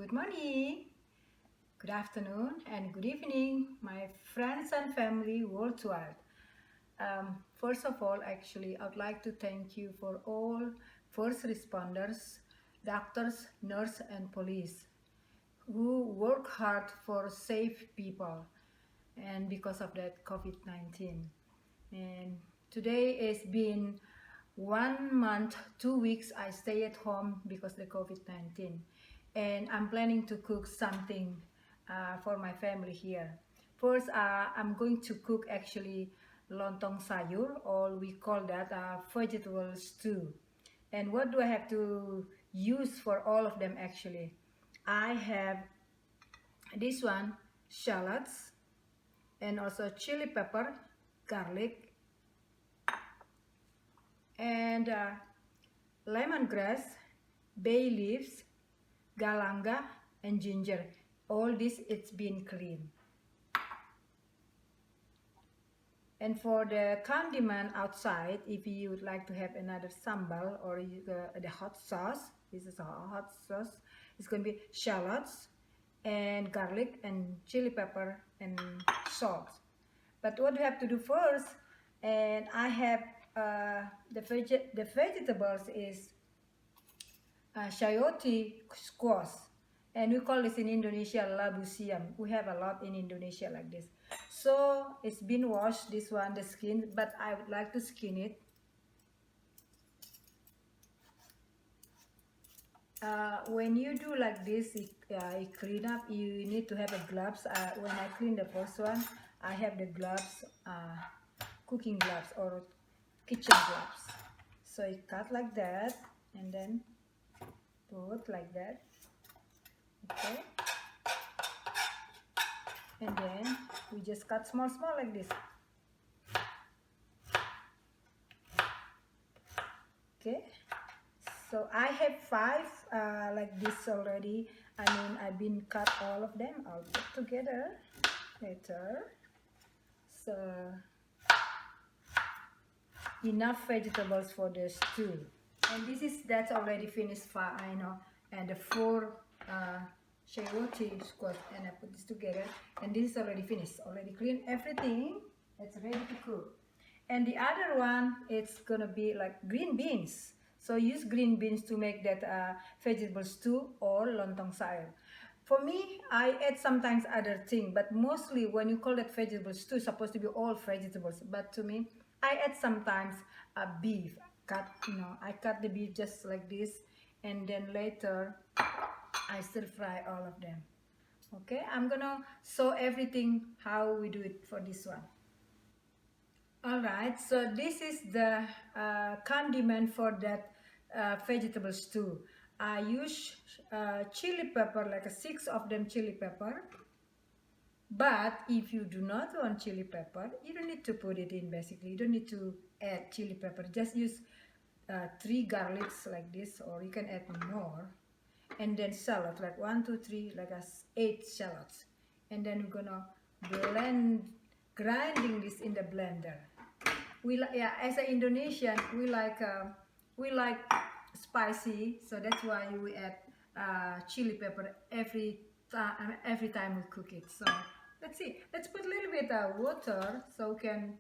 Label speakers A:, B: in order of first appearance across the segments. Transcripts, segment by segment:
A: Good morning, good afternoon, and good evening, my friends and family worldwide. First of all, actually, I would like to thank you for all first responders, doctors, nurses, and police who work hard for save people and because of that COVID-19. And today has been 1 month, 2 weeks I stay at home because the COVID-19, and I'm planning to cook something for my family here. First, I'm going to cook actually Lontong Sayur, or we call that vegetable stew. And what do I have to use for all of them actually? I have this one, shallots, and also chili pepper, garlic, and lemongrass, bay leaves, galanga, and ginger. All this it's been cleaned. And for the condiment outside, if you would like to have another sambal or the hot sauce, this is a hot sauce. It's going to be shallots and garlic and chili pepper and salt. But what we have to do first, and I have the vegetables is Chayote squash, and we call this in Indonesia labu siam. We have a lot in Indonesia like this. So it's been washed, this one, the skin, but I would like to skin it. When you do like this, it clean up, you need to have a gloves. When I clean the first one, I have the gloves, cooking gloves or kitchen gloves. So you cut like that and then put like that, okay, and then we just cut small like this, okay. So I have 5 like this already. I've been cut all of them. I'll put together later. So enough vegetables for the stew. And that's already finished, I know. And the 4 chayote squash, and I put this together. And this is already finished, already clean everything. It's ready to cook. And the other one, it's gonna be like green beans. So use green beans to make that vegetable stew or lontong sayur. For me, I add sometimes other thing, but mostly when you call that vegetable stew, it's supposed to be all vegetables. But to me, I add sometimes beef. I cut the beef just like this, and then later I stir fry all of them. Okay, I'm gonna show everything how we do it for this one. Alright, so this is the condiment for that vegetable stew. I use chili pepper, like 6 of them chili pepper. But if you do not want chili pepper, you don't need to put it in basically. You don't need to add chili pepper. Just use 3 garlics like this, or you can add more. And then shallot, like 1, 2, 3, like 8 shallots. And then we're gonna grinding this in the blender. As an Indonesian, we like spicy, so that's why we add chili pepper every time we cook it. So let's see. Let's put a little bit of water so we can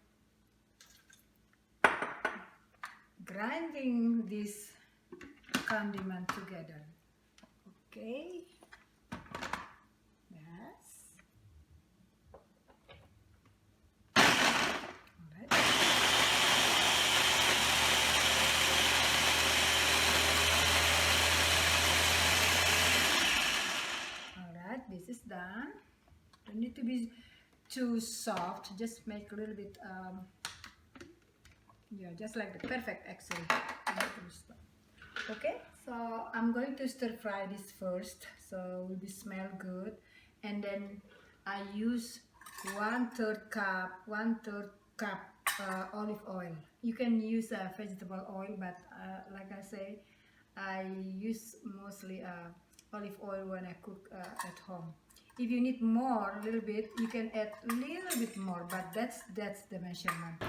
A: grinding this condiment together. Okay. This is done. Don't need to be too soft. Just make a little bit, just like the perfect actually. Okay, so I'm going to stir fry this first, so it will smell good. And then I use 1/3 cup olive oil. You can use vegetable oil, but like I say, I use mostly olive oil when I cook at home. If you need more, a little bit, you can add a little bit more, but that's the measurement.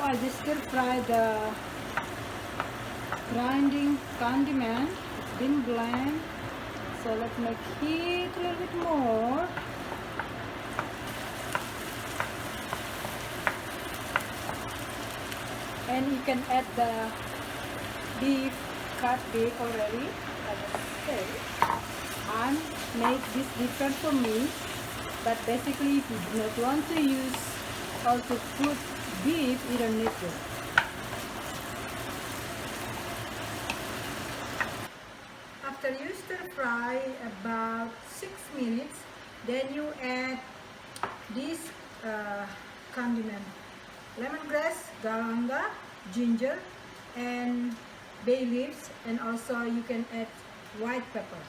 A: I just stir fry the grinding condiment. It's been blend. So let's make heat a little bit more. And you can add the beef, cut beef already. I just say, I make this different for me. But basically, if you do not want to use or to put beef, you don't need to. After you stir fry about 6 minutes, then you add this condiment: lemongrass, galanga, ginger, and bay leaves, and also you can add white pepper.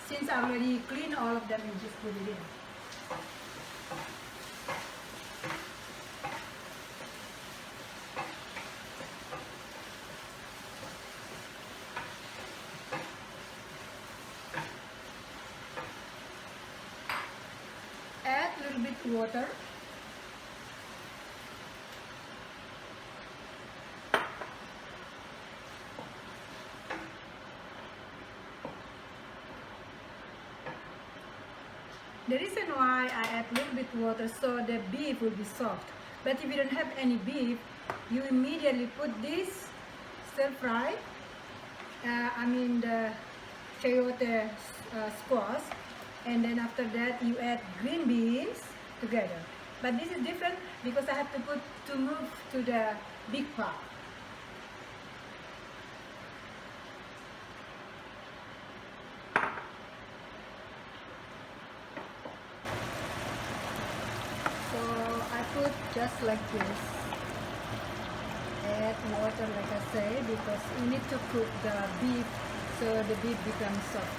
A: Since I already cleaned all of them, you just put it in. Add a little bit water. The reason why I add a little bit water so the beef will be soft. But if you don't have any beef, you immediately put this stir fry, the chayote squash, and then after that you add green beans together. But this is different because I have to move to the big pot. So I put just like this. Add water like I say because you need to cook the beef so the beef becomes soft.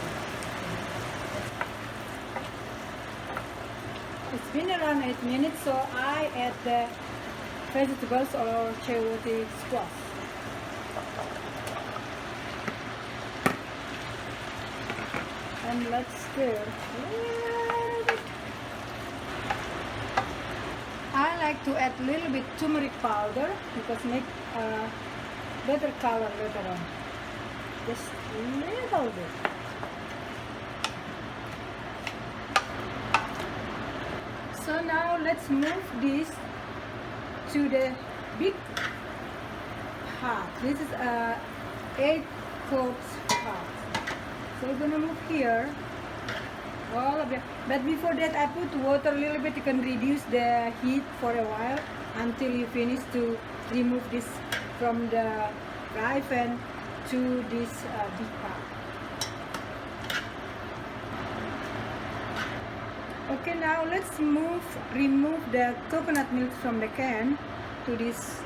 A: It's been around 8 minutes, so I add the vegetables or chayote squash. And let's stir. I like to add a little bit turmeric powder because make better color later on. Just a little bit. So now let's move this to the big pot. This is a 8 cups pot. So we're gonna move here. All of it. But before that, I put water a little bit. You can reduce the heat for a while until you finish to remove this from the fry pan to this big pot. Okay, now let's remove the coconut milk from the can to this.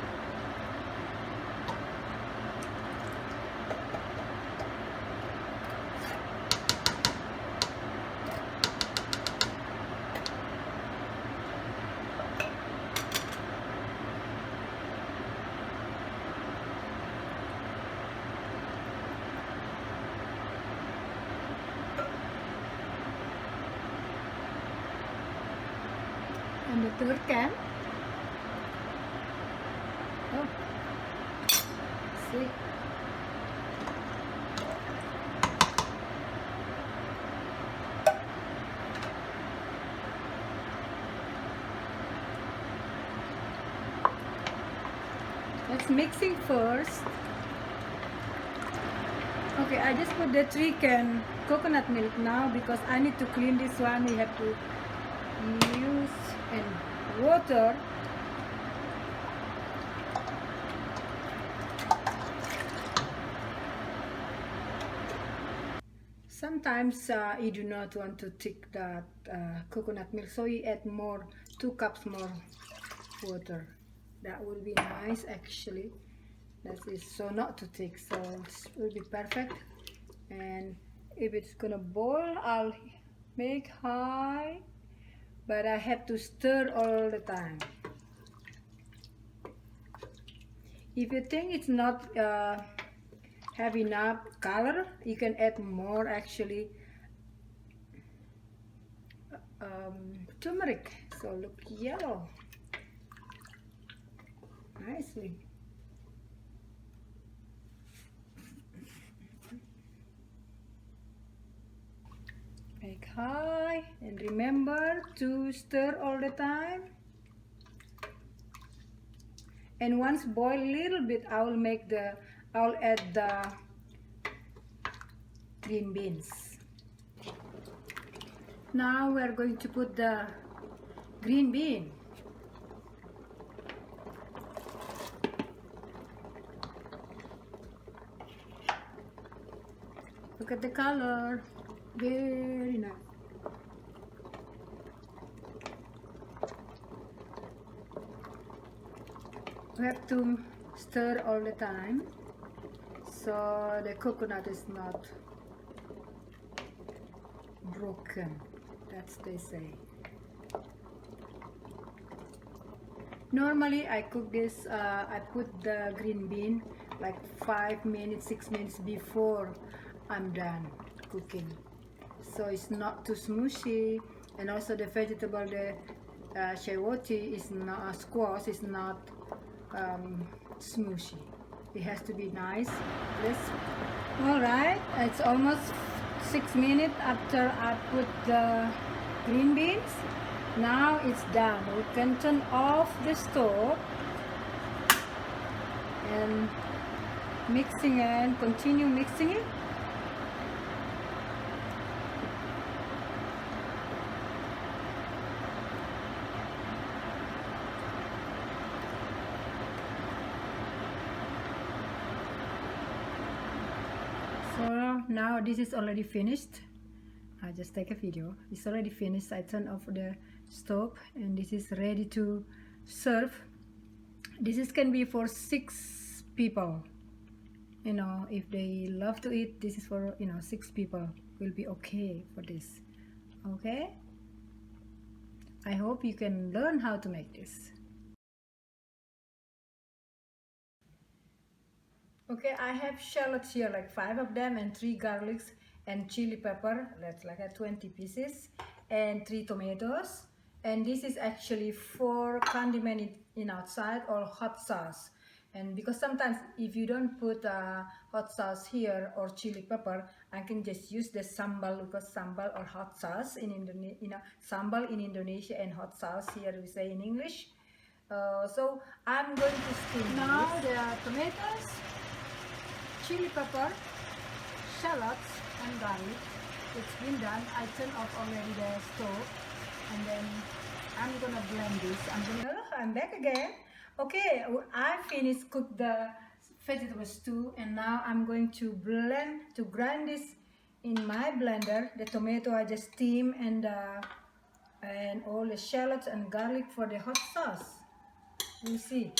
A: And the third can. Oh, see. Let's mixing first. Okay, I just put the 3 can coconut milk now because I need to clean this one. We have to use and water. Sometimes you do not want to take that coconut milk, so you add more, 2 cups more water. That will be nice actually. That is so not to take, so it will be perfect. And if it's gonna boil, I'll make high, but I have to stir all the time. If you think it's not have enough color, you can add more actually. turmeric, so look yellow nicely. Make high and remember to stir all the time. And once boil a little bit, I'll add the green beans. Now we're going to put the green bean. Look at the color, very nice. We have to stir all the time so the coconut is not broken, that's they say. Normally I cook this, I put the green bean like 5 minutes, 6 minutes before I'm done cooking, so it's not too smushy. And also the vegetable, the chayote is not, squash is not smushy. It has to be nice. Alright, it's almost 6 minutes after I put the green beans. Now it's done. We can turn off the stove and mixing and continue mixing it. So now this is already finished. I just take a video. It's already finished. I turn off the stove and this is ready to serve. This can be for 6 people. You know, if they love to eat, this is for 6 people. Will be okay for this. Okay. I hope you can learn how to make this. Okay, I have shallots here, like 5 of them, and 3 garlics and chili pepper. That's like a 20 pieces, and 3 tomatoes. And this is actually 4 condiment in outside or hot sauce. And because sometimes if you don't put hot sauce here or chili pepper, I can just use the sambal, because sambal or hot sauce in Indonesia, sambal in Indonesia and hot sauce here we say in English. So I'm going to steam now the tomatoes, chili pepper, shallots and garlic. It's been done. I turned off already the stove, and then I'm gonna blend this. I'm back again. Okay, I finished cook the vegetable stew, and now I'm going to grind this in my blender. The tomato I just steam, and all the shallots and garlic for the hot sauce. You see.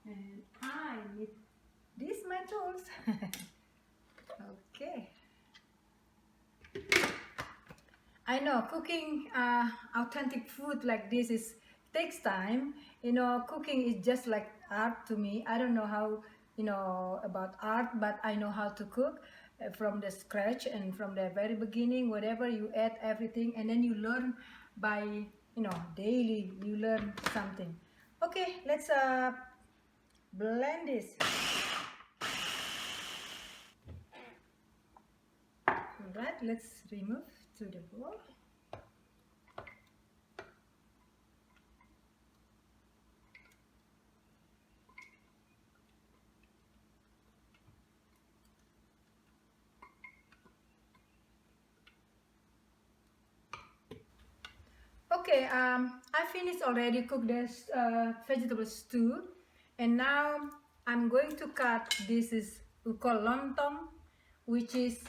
A: And I need these my tools. Okay. I know cooking authentic food like this takes time. Cooking is just like art to me. I don't know how about art, but I know how to cook from the scratch and from the very beginning. Whatever you add everything, and then you learn by daily. You learn something. Okay, let's blend this. Alright, let's remove to the bowl. Okay, I finished already cook this vegetable stew, and now I'm going to cut. This is we call lontong, which is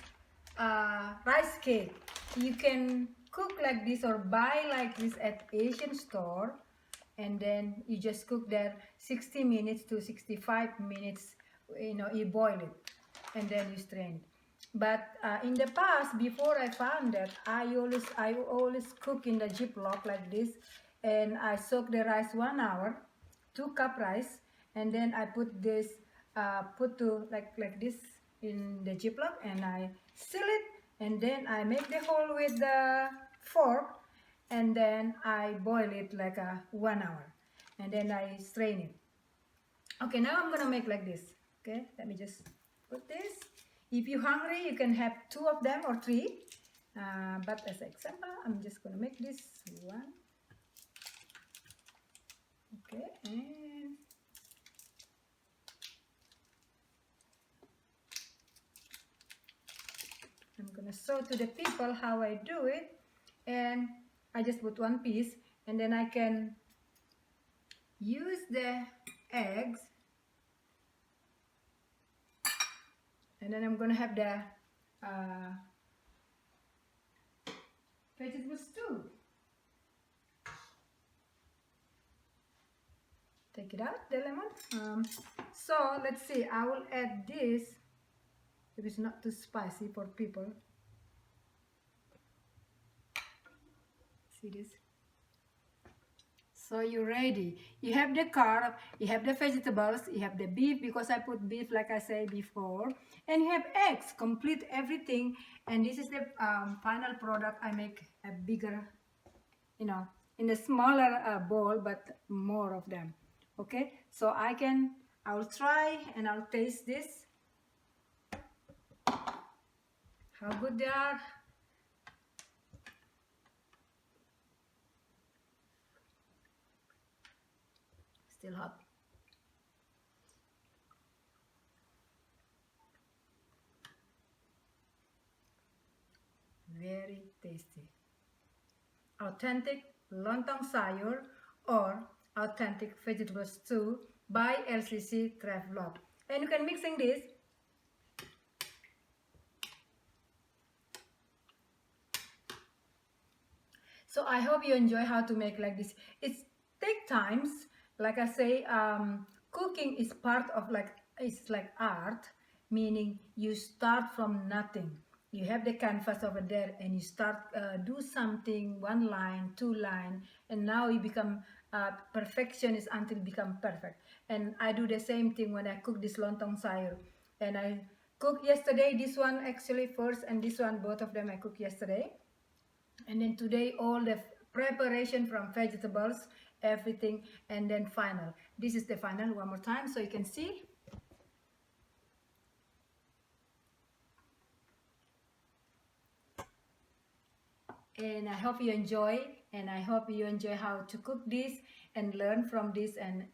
A: rice cake. You can cook like this or buy like this at Asian store, and then you just cook there 60 minutes to 65 minutes. You boil it, and then you strain it. But in the past, before I found that, I always cook in the Ziploc like this, and I soak the rice 1 hour, 2 cup rice, and then I put this put to like this in the Ziploc, and I seal it, and then I make the hole with the fork, and then I boil it like 1 hour, and then I strain it. Okay, now I'm gonna make like this. Okay, let me just put this. If you're hungry, you can have 2 of them or 3, but as an example, I'm just gonna make this one. Okay, and I'm gonna show to the people how I do it, and I just put 1 piece, and then I can use the eggs, and then I'm gonna have the vegetables too. Take it out, the lemon. So let's see, I will add this if it's not too spicy for people. See this? So you're ready. You have the carb, you have the vegetables, you have the beef, because I put beef like I said before, and you have eggs, complete everything. And this is the final product. I make a bigger, in a smaller bowl, but more of them. Okay, so I'll try and I'll taste this, how good they are. Still hot. Very tasty. Authentic Lontong Sayur or authentic vegetable stew by LCC Travelog. And you can mixing this. So I hope you enjoy how to make like this. It's take times. Like I say, cooking is part of it's like art, meaning you start from nothing. You have the canvas over there, and you start do something, 1 line, 2 line, and now you become perfectionist until become perfect. And I do the same thing when I cook this lontong sayur. And I cooked yesterday this one actually first, and this one, both of them I cooked yesterday. And then today all the preparation from vegetables, everything, and then final. This is the final, one more time so you can see. And I hope you enjoy, and I hope you enjoy how to cook this and learn from this, and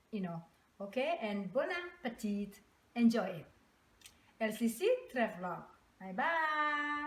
A: okay, and bon appetit, enjoy it. LCC Travelog. Bye bye.